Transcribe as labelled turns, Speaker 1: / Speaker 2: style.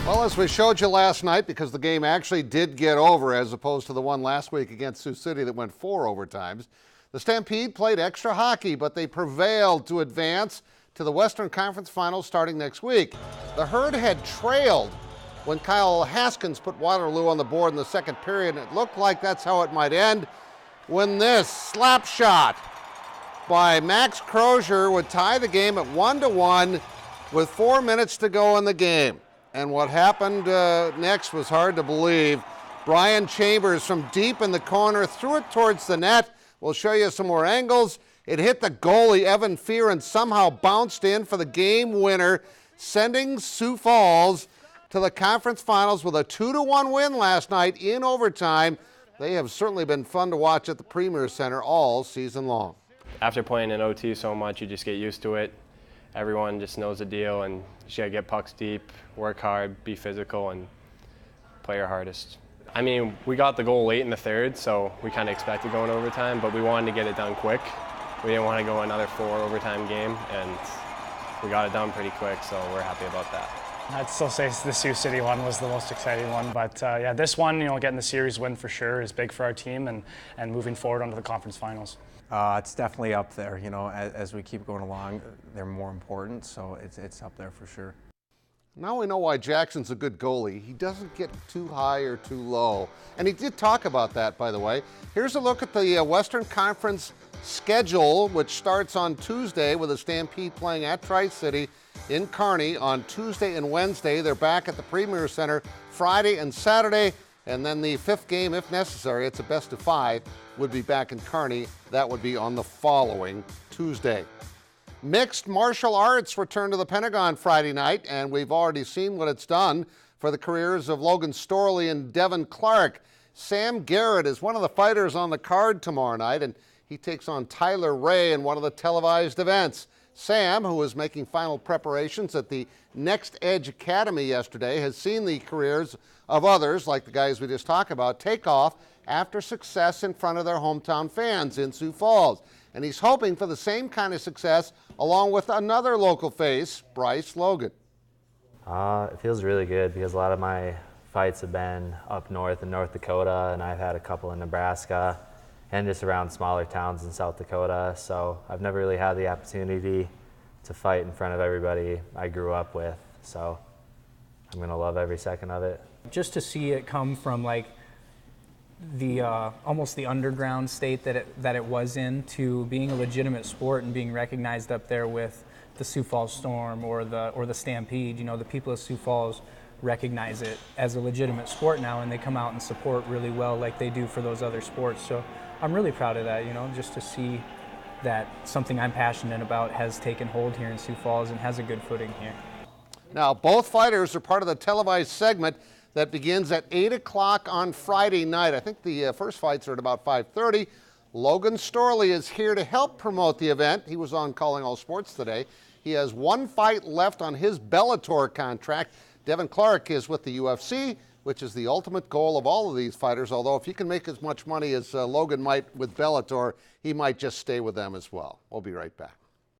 Speaker 1: Well, as we showed you last night, because the game actually did get over as opposed to the one last week against Sioux City that went 4 overtimes, the Stampede played extra hockey, but they prevailed to advance to the Western Conference Finals starting next week. The Herd had trailed when Kyle Haskins put Waterloo on the board in the second period, and it looked like that's how it might end when this slap shot by Max Crozier would tie the game at 1-1 with 4 minutes to go in the game. And what happened next was hard to believe. Brian Chambers from deep in the corner threw it towards the net. We'll show you some more angles. It hit the goalie, Evan Fear, and somehow bounced in for the game winner, sending Sioux Falls to the conference finals with a 2-1 win last night in overtime. They have certainly been fun to watch at the Premier Center all season long.
Speaker 2: After playing in OT so much, you just get used to it. Everyone just knows the deal, and you just gotta get pucks deep, work hard, be physical, and play your hardest. I mean, we got the goal late in the third, so we kind of expected going overtime, but we wanted to get it done quick. We didn't want to go another 4 overtime game, and we got it done pretty quick, so we're happy about that.
Speaker 3: I'd still say the Sioux City one was the most exciting one, but yeah, this one, getting the series win for sure is big for our team and moving forward onto the conference finals.
Speaker 4: It's definitely up there. As we keep going along, they're more important, so it's up there for sure.
Speaker 1: Now we know why Jackson's a good goalie. He doesn't get too high or too low. And he did talk about that, by the way. Here's a look at the Western Conference schedule, which starts on Tuesday with the Stampede playing at Tri-City in Kearney on Tuesday and Wednesday. They're back at the Premier Center Friday and Saturday. And then the 5th game, if necessary, it's a best of 5, would be back in Kearney. That would be on the following Tuesday. Mixed martial arts return to the Pentagon Friday night, and we've already seen what it's done for the careers of Logan Storley and Devin Clark. Sam Garrett is one of the fighters on the card tomorrow night, and he takes on Tyler Ray in one of the televised events. Sam, who was making final preparations at the Next Edge Academy yesterday, has seen the careers of others, like the guys we just talked about, take off after success in front of their hometown fans in Sioux Falls. And he's hoping for the same kind of success along with another local face, Bryce Logan.
Speaker 5: It feels really good because a lot of my fights have been up north in North Dakota, and I've had a couple in Nebraska and just around smaller towns in South Dakota. So I've never really had the opportunity to fight in front of everybody I grew up with. So I'm gonna love every second of it.
Speaker 6: Just to see it come from like the almost the underground state that it was in to being a legitimate sport and being recognized up there with the Sioux Falls Storm or the Stampede. The people of Sioux Falls recognize it as a legitimate sport now, and they come out and support really well like they do for those other sports. So I'm really proud of that, just to see that something I'm passionate about has taken hold here in Sioux Falls and has a good footing here.
Speaker 1: Now, both fighters are part of the televised segment that begins at 8 o'clock on Friday night. I think the first fights are at about 5:30. Logan Storley is here to help promote the event. He was on Calling All Sports today. He has 1 fight left on his Bellator contract. Devin Clark is with the UFC, which is the ultimate goal of all of these fighters, although if he can make as much money as Logan might with Bellator, he might just stay with them as well. We'll be right back.